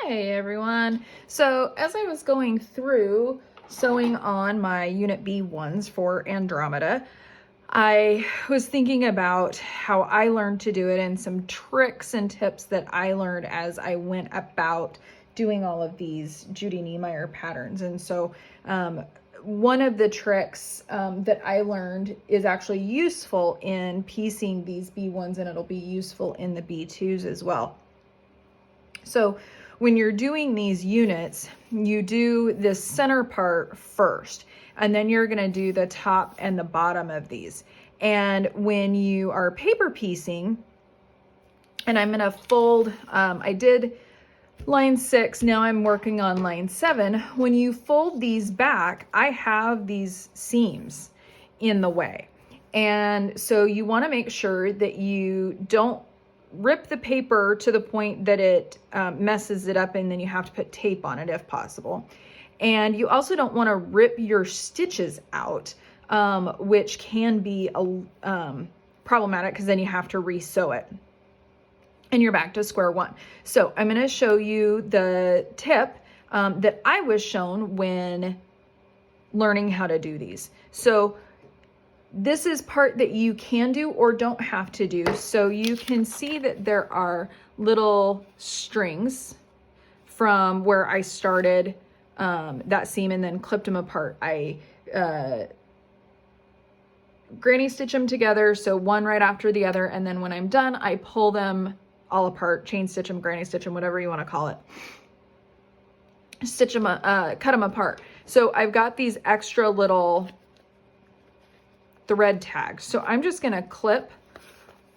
Hey everyone. So as I was going through sewing on my Unit B ones for Andromeda, I was thinking about how I learned to do it and some tricks and tips that I learned as I went about doing all of these Judy Niemeyer patterns. And so one of the tricks that I learned is actually useful in piecing these B1s, and it'll be useful in the B2s as well. So when you're doing these units, you do this center part first, and then you're going to do the top and the bottom of these. And when you are paper piecing, and I'm going to fold, I did line 6, now I'm working on line 7. When you fold these back, I have these seams in the way. And so you want to make sure that you don't rip the paper to the point that it messes it up, and then you have to put tape on it if possible. And you also don't want to rip your stitches out, which can be problematic because then you have to re-sew it and you're back to square one. So I'm going to show you the tip that I was shown when learning how to do these. So this is part that you can do or don't have to do. So you can see that there are little strings from where I started that seam and then clipped them apart. I granny stitch them together, so one right after the other, and then when I'm done, I pull them all apart, chain stitch them, granny stitch them, whatever you want to call it. Stitch them, cut them apart. So I've got these extra little thread tags. So I'm just going to clip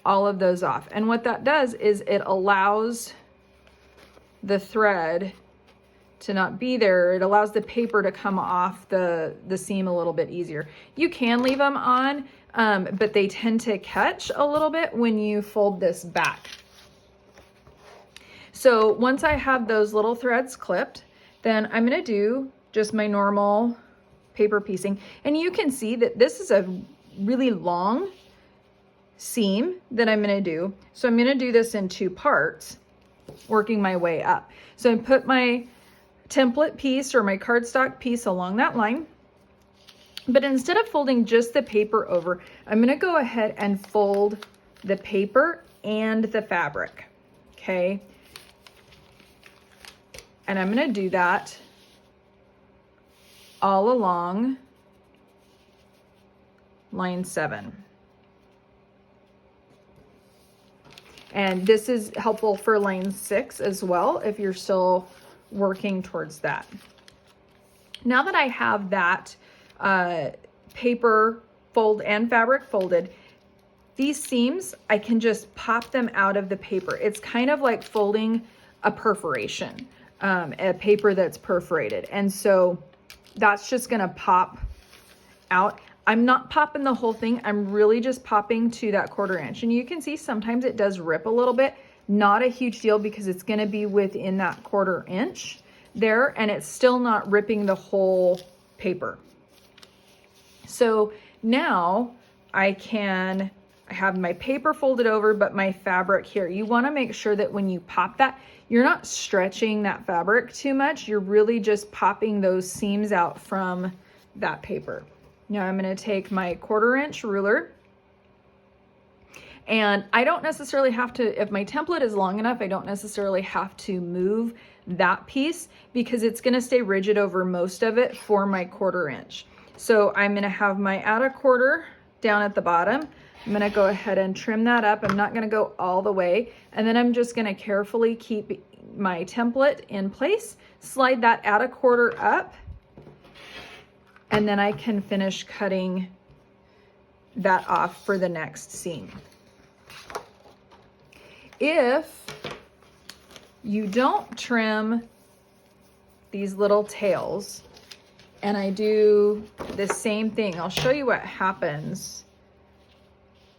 all of those off. And what that does is it allows the thread to not be there. It allows the paper to come off the seam a little bit easier. You can leave them on, but they tend to catch a little bit when you fold this back. So once I have those little threads clipped, then I'm going to do just my normal paper piecing. And you can see that this is a really long seam that I'm going to do. So I'm going to do this in 2 parts, working my way up. So I put my template piece or my cardstock piece along that line, but instead of folding just the paper over, I'm going to go ahead and fold the paper and the fabric. Okay. And I'm going to do that all along line 7. And this is helpful for line 6 as well if you're still working towards that. Now that I have that paper fold and fabric folded, these seams, I can just pop them out of the paper. It's kind of like folding a perforation, a paper that's perforated. And so that's just gonna pop out. I'm not popping the whole thing. I'm really just popping to that 1/4 inch. And you can see sometimes it does rip a little bit. Not a huge deal because it's going to be within that 1/4 inch there, and it's still not ripping the whole paper. So now I have my paper folded over, but my fabric here. You want to make sure that when you pop that, you're not stretching that fabric too much. You're really just popping those seams out from that paper. Now I'm going to take my 1/4 inch ruler, and I don't necessarily have to, if my template is long enough, I don't necessarily have to move that piece because it's going to stay rigid over most of it for my 1/4 inch. So I'm going to have my add a 1/4 down at the bottom. I'm going to go ahead and trim that up. I'm not going to go all the way. And then I'm just going to carefully keep my template in place, slide that add a 1/4 up, and then I can finish cutting that off for the next seam. If you don't trim these little tails, and I do the same thing, I'll show you what happens.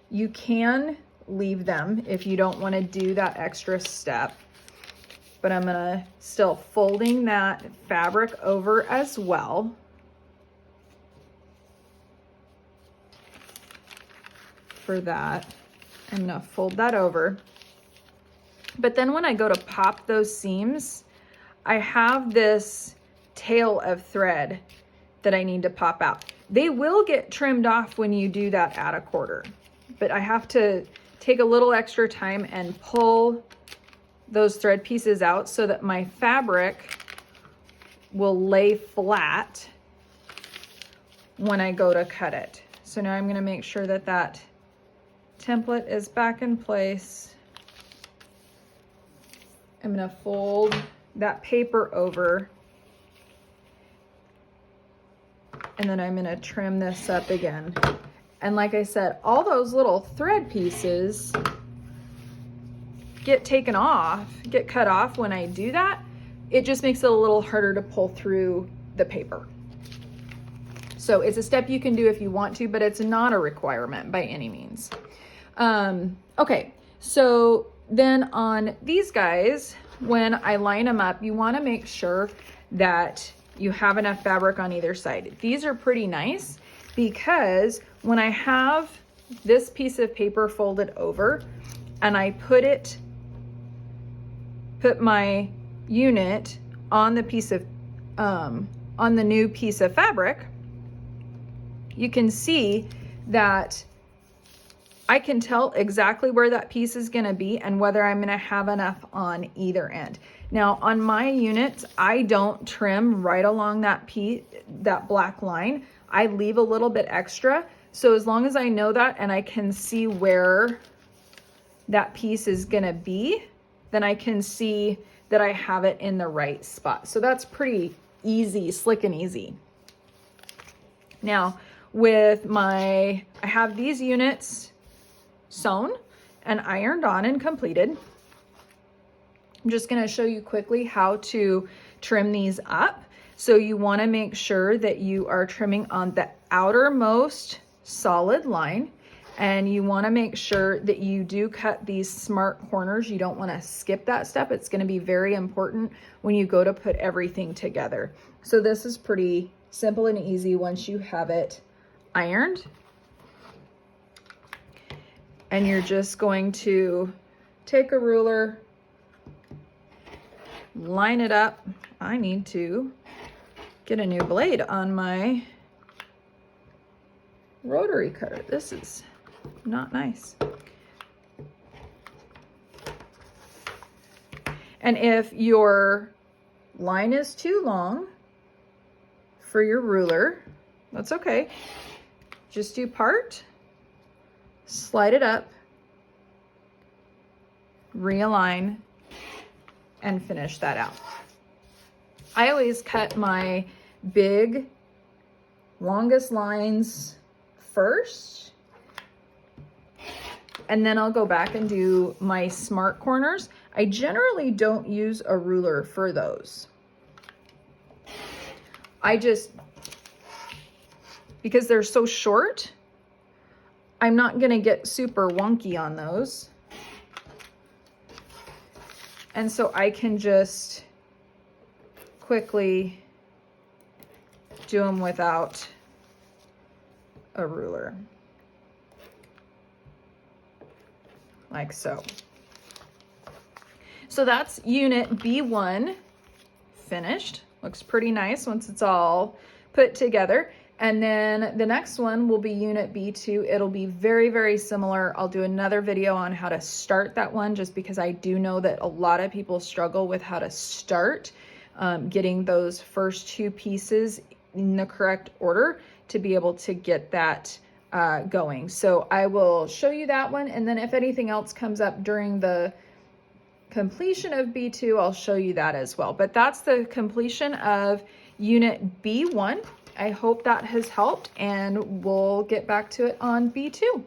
You can leave them if you don't want to do that extra step, but I'm gonna still folding that fabric over as well. For that, I'm gonna fold that over. But then when I go to pop those seams, I have this tail of thread that I need to pop out. They will get trimmed off when you do that at a quarter, but I have to take a little extra time and pull those thread pieces out so that my fabric will lay flat when I go to cut it. So now I'm going to make sure that that template is back in place. I'm going to fold that paper over, and then I'm going to trim this up again. And like I said, all those little thread pieces get taken off, get cut off when I do that. It just makes it a little harder to pull through the paper. So it's a step you can do if you want to, but it's not a requirement by any means. Okay, so then on these guys, when I line them up, you want to make sure that you have enough fabric on either side. These are pretty nice because when I have this piece of paper folded over and I put my unit on the piece of, on the new piece of fabric, you can see that I can tell exactly where that piece is going to be and whether I'm going to have enough on either end. Now on my units, I don't trim right along that black line. I leave a little bit extra. So as long as I know that and I can see where that piece is going to be, then I can see that I have it in the right spot. So that's pretty easy, slick and easy. Now with I have these units sewn and ironed on and completed. I'm just going to show you quickly how to trim these up. So you want to make sure that you are trimming on the outermost solid line, and you want to make sure that you do cut these smart corners. You don't want to skip that step. It's going to be very important when you go to put everything together. So this is pretty simple and easy once you have it ironed. And you're just going to take a ruler, line it up. I need to get a new blade on my rotary cutter. This is not nice. And if your line is too long for your ruler, that's okay. Just do part, slide it up, realign, and finish that out. I always cut my big, longest lines first, and then I'll go back and do my smart corners. I generally don't use a ruler for those. Because they're so short, I'm not gonna get super wonky on those. And so I can just quickly do them without a ruler. Like so. So that's unit B1 finished. Looks pretty nice once it's all put together. And then the next one will be unit B2. It'll be very, very similar. I'll do another video on how to start that one, just because I do know that a lot of people struggle with how to start getting those first two pieces in the correct order to be able to get that going. So I will show you that one. And then if anything else comes up during the completion of B2, I'll show you that as well. But that's the completion of unit B1. I hope that has helped, and we'll get back to it on B2.